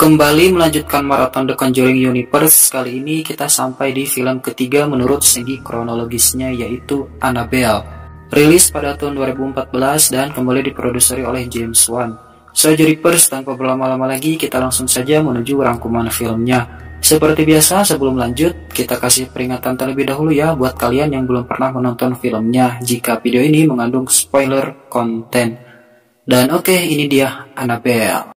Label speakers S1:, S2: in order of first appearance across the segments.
S1: Kembali melanjutkan maraton The Conjuring Universe. Kali ini kita sampai di film ketiga menurut segi kronologisnya, yaitu Annabelle. Rilis pada tahun 2014 dan kembali diproduseri oleh James Wan. So Juripers, tanpa berlama-lama lagi kita langsung saja menuju rangkuman filmnya. Seperti biasa, sebelum lanjut kita kasih peringatan terlebih dahulu ya buat kalian yang belum pernah menonton filmnya jika video ini mengandung spoiler konten. Dan oke, ini dia Annabelle.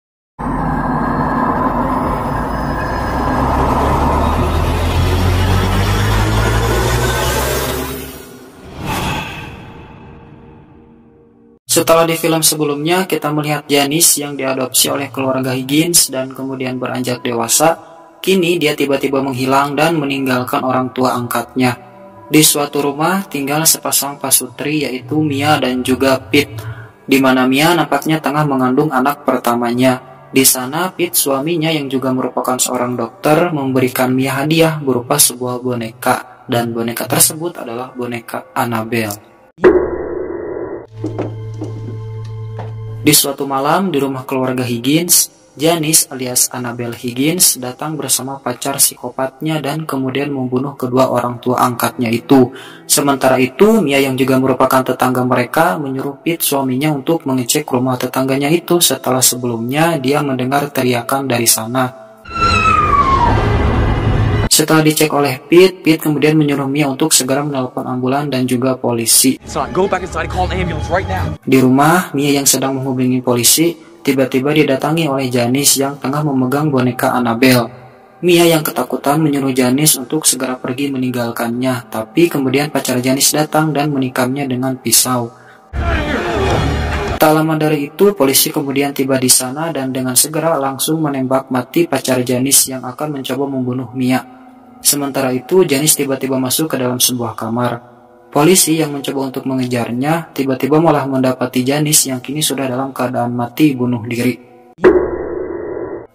S1: Setelah di film sebelumnya, kita melihat Janice yang diadopsi oleh keluarga Higgins dan kemudian beranjak dewasa. Kini dia tiba-tiba menghilang dan meninggalkan orang tua angkatnya. Di suatu rumah tinggal sepasang pasutri, yaitu Mia dan juga Pete, di mana Mia nampaknya tengah mengandung anak pertamanya. Di sana Pete, suaminya yang juga merupakan seorang dokter, memberikan Mia hadiah berupa sebuah boneka, dan boneka tersebut adalah boneka Annabelle. Di suatu malam di rumah keluarga Higgins, Janice alias Annabelle Higgins datang bersama pacar psikopatnya dan kemudian membunuh kedua orang tua angkatnya itu. Sementara itu, Mia yang juga merupakan tetangga mereka menyuruh Pete, suaminya, untuk mengecek rumah tetangganya itu setelah sebelumnya dia mendengar teriakan dari sana. Setelah dicek oleh Pete kemudian menyuruh Mia untuk segera menelpon ambulan dan juga polisi. Di rumah, Mia yang sedang menghubungi polisi, tiba-tiba didatangi oleh Janice yang tengah memegang boneka Annabelle. Mia yang ketakutan menyuruh Janice untuk segera pergi meninggalkannya, tapi kemudian pacar Janice datang dan menikamnya dengan pisau. Tak lama dari itu, polisi kemudian tiba di sana dan dengan segera langsung menembak mati pacar Janice yang akan mencoba membunuh Mia. Sementara itu, Janice tiba-tiba masuk ke dalam sebuah kamar. Polisi yang mencoba untuk mengejarnya, tiba-tiba malah mendapati Janice yang kini sudah dalam keadaan mati bunuh diri.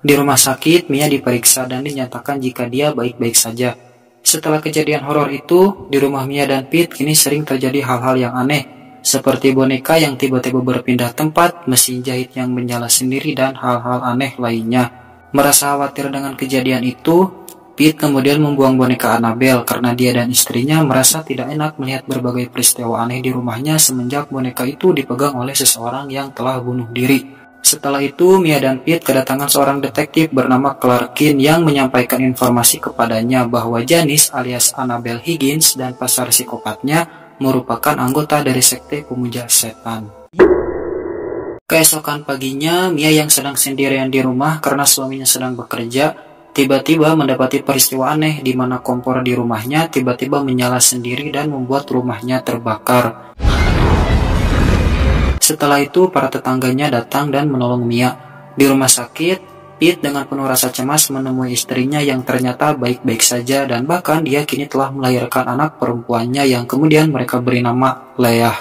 S1: Di rumah sakit, Mia diperiksa dan dinyatakan jika dia baik-baik saja. Setelah kejadian horor itu, di rumah Mia dan Pete kini sering terjadi hal-hal yang aneh, seperti boneka yang tiba-tiba berpindah tempat, mesin jahit yang menyala sendiri, dan hal-hal aneh lainnya. Merasa khawatir dengan kejadian itu, Pete kemudian membuang boneka Annabelle karena dia dan istrinya merasa tidak enak melihat berbagai peristiwa aneh di rumahnya semenjak boneka itu dipegang oleh seseorang yang telah bunuh diri. Setelah itu, Mia dan Pete kedatangan seorang detektif bernama Clarkin yang menyampaikan informasi kepadanya bahwa Janice alias Annabelle Higgins dan pasar psikopatnya merupakan anggota dari sekte pemuja setan. Keesokan paginya, Mia yang sedang sendirian di rumah karena suaminya sedang bekerja, tiba-tiba mendapati peristiwa aneh di mana kompor di rumahnya tiba-tiba menyala sendiri dan membuat rumahnya terbakar. Setelah itu, para tetangganya datang dan menolong Mia. Di rumah sakit, Pete dengan penuh rasa cemas menemui istrinya yang ternyata baik-baik saja dan bahkan dia kini telah melahirkan anak perempuannya yang kemudian mereka beri nama Leah.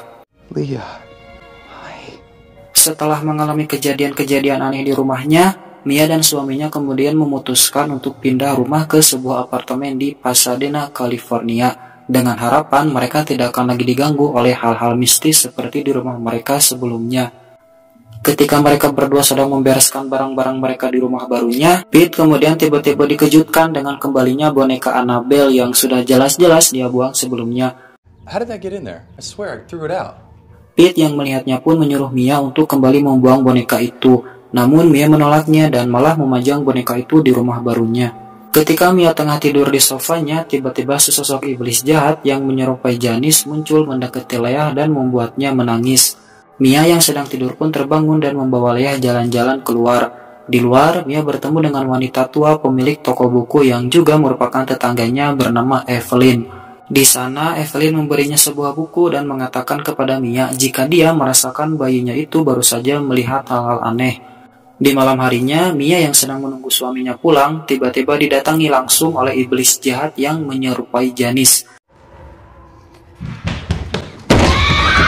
S1: Setelah mengalami kejadian-kejadian aneh di rumahnya, Mia dan suaminya kemudian memutuskan untuk pindah rumah ke sebuah apartemen di Pasadena, California, dengan harapan mereka tidak akan lagi diganggu oleh hal-hal mistis seperti di rumah mereka sebelumnya. Ketika mereka berdua sedang membereskan barang-barang mereka di rumah barunya, Pete kemudian tiba-tiba dikejutkan dengan kembalinya boneka Annabelle yang sudah jelas-jelas dia buang sebelumnya. Pete yang melihatnya pun menyuruh Mia untuk kembali membuang boneka itu. Namun Mia menolaknya dan malah memajang boneka itu di rumah barunya. Ketika Mia tengah tidur di sofanya, tiba-tiba sesosok iblis jahat yang menyerupai Janice muncul mendekati Leah dan membuatnya menangis. Mia yang sedang tidur pun terbangun dan membawa Leah jalan-jalan keluar. Di luar, Mia bertemu dengan wanita tua pemilik toko buku yang juga merupakan tetangganya bernama Evelyn. Di sana, Evelyn memberinya sebuah buku dan mengatakan kepada Mia jika dia merasakan bayinya itu baru saja melihat hal-hal aneh. Di malam harinya, Mia yang sedang menunggu suaminya pulang, tiba-tiba didatangi langsung oleh iblis jahat yang menyerupai Janice.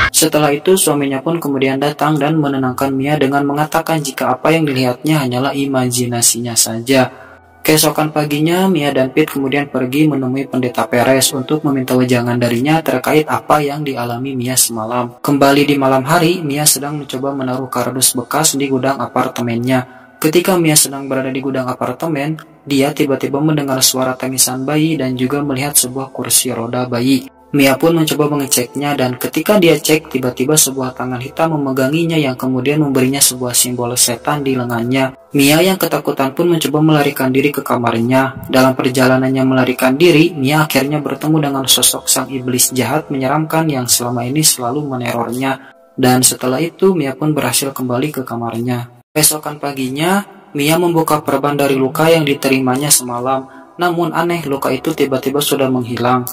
S1: Setelah itu, suaminya pun kemudian datang dan menenangkan Mia dengan mengatakan jika apa yang dilihatnya hanyalah imajinasinya saja. Keesokan paginya, Mia dan Pete kemudian pergi menemui pendeta Perez untuk meminta wejangan darinya terkait apa yang dialami Mia semalam. Kembali di malam hari, Mia sedang mencoba menaruh kardus bekas di gudang apartemennya. Ketika Mia sedang berada di gudang apartemen, dia tiba-tiba mendengar suara tangisan bayi dan juga melihat sebuah kursi roda bayi. Mia pun mencoba mengeceknya dan ketika dia cek, tiba-tiba sebuah tangan hitam memeganginya yang kemudian memberinya sebuah simbol setan di lengannya. Mia yang ketakutan pun mencoba melarikan diri ke kamarnya. Dalam perjalanannya melarikan diri, Mia akhirnya bertemu dengan sosok sang iblis jahat menyeramkan yang selama ini selalu menerornya. Dan setelah itu, Mia pun berhasil kembali ke kamarnya. Esokan paginya, Mia membuka perban dari luka yang diterimanya semalam. Namun aneh, luka itu tiba-tiba sudah menghilang.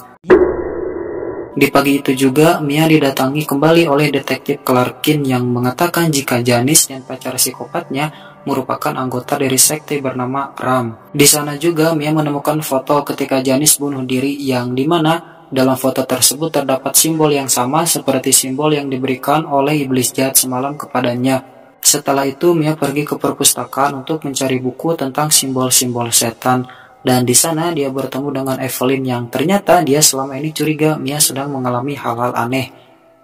S1: Di pagi itu juga, Mia didatangi kembali oleh detektif Clarkin yang mengatakan jika Janice dan pacar psikopatnya merupakan anggota dari sekte bernama Ram. Di sana juga, Mia menemukan foto ketika Janice bunuh diri yang dimana dalam foto tersebut terdapat simbol yang sama seperti simbol yang diberikan oleh iblis jahat semalam kepadanya. Setelah itu, Mia pergi ke perpustakaan untuk mencari buku tentang simbol-simbol setan. Dan di sana dia bertemu dengan Evelyn yang ternyata dia selama ini curiga Mia sedang mengalami hal-hal aneh.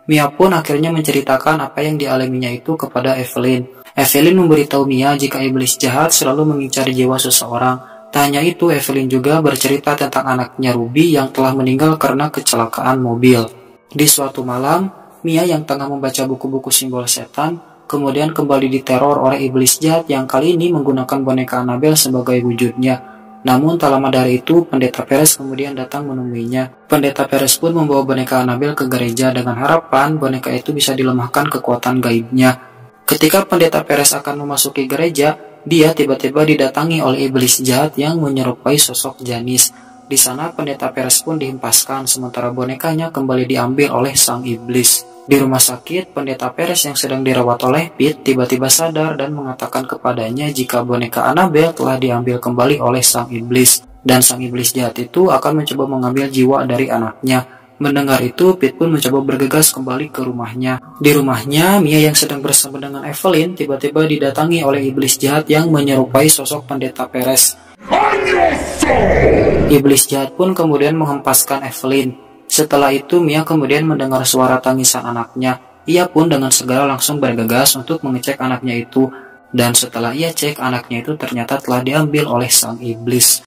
S1: Mia pun akhirnya menceritakan apa yang dialaminya itu kepada Evelyn. Evelyn memberitahu Mia jika iblis jahat selalu mengincar jiwa seseorang. Tak hanya itu, Evelyn juga bercerita tentang anaknya Ruby yang telah meninggal karena kecelakaan mobil. Di suatu malam, Mia yang tengah membaca buku-buku simbol setan kemudian kembali diteror oleh iblis jahat yang kali ini menggunakan boneka Annabelle sebagai wujudnya. Namun tak lama dari itu, Pendeta Perez kemudian datang menemuinya. Pendeta Perez pun membawa boneka Annabelle ke gereja dengan harapan boneka itu bisa dilemahkan kekuatan gaibnya. Ketika Pendeta Perez akan memasuki gereja, dia tiba-tiba didatangi oleh iblis jahat yang menyerupai sosok Janice. Di sana Pendeta Perez pun dihempaskan sementara bonekanya kembali diambil oleh sang iblis. Di rumah sakit, Pendeta Perez yang sedang dirawat oleh Pete tiba-tiba sadar dan mengatakan kepadanya jika boneka Annabelle telah diambil kembali oleh sang iblis. Dan sang iblis jahat itu akan mencoba mengambil jiwa dari anaknya. Mendengar itu, Pete pun mencoba bergegas kembali ke rumahnya. Di rumahnya, Mia yang sedang bersama dengan Evelyn tiba-tiba didatangi oleh iblis jahat yang menyerupai sosok Pendeta Perez. Iblis jahat pun kemudian menghempaskan Evelyn. Setelah itu, Mia kemudian mendengar suara tangisan anaknya. Ia pun dengan segera langsung bergegas untuk mengecek anaknya itu. Dan setelah ia cek, anaknya itu ternyata telah diambil oleh sang iblis.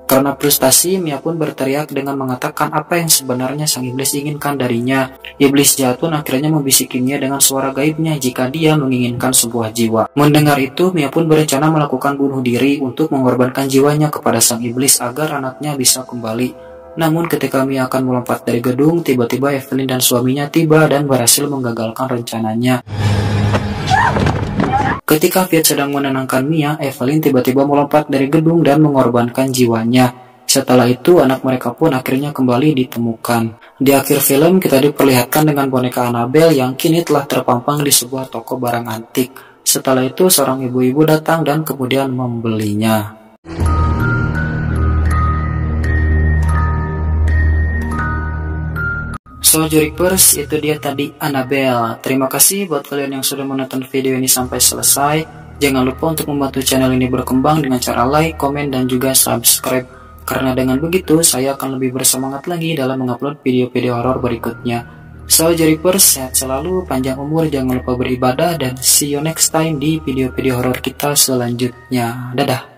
S1: Karena frustasi, Mia pun berteriak dengan mengatakan apa yang sebenarnya sang iblis inginkan darinya. Iblis jahat pun akhirnya membisikinya dengan suara gaibnya jika dia menginginkan sebuah jiwa. Mendengar itu, Mia pun berencana melakukan bunuh diri untuk mengorbankan jiwanya kepada sang iblis agar anaknya bisa kembali. Namun ketika Mia akan melompat dari gedung, tiba-tiba Evelyn dan suaminya tiba dan berhasil menggagalkan rencananya. Ketika Pete sedang menenangkan Mia, Evelyn tiba-tiba melompat dari gedung dan mengorbankan jiwanya. Setelah itu, anak mereka pun akhirnya kembali ditemukan. Di akhir film, kita diperlihatkan dengan boneka Annabelle yang kini telah terpampang di sebuah toko barang antik. Setelah itu, seorang ibu-ibu datang dan kemudian membelinya. So Juripers, itu dia tadi Annabelle. Terima kasih buat kalian yang sudah menonton video ini sampai selesai. Jangan lupa untuk membantu channel ini berkembang dengan cara like, komen, dan juga subscribe. Karena dengan begitu, saya akan lebih bersemangat lagi dalam mengupload video-video horor berikutnya. So Juripers, sehat selalu, panjang umur, jangan lupa beribadah, dan see you next time di video-video horor kita selanjutnya. Dadah!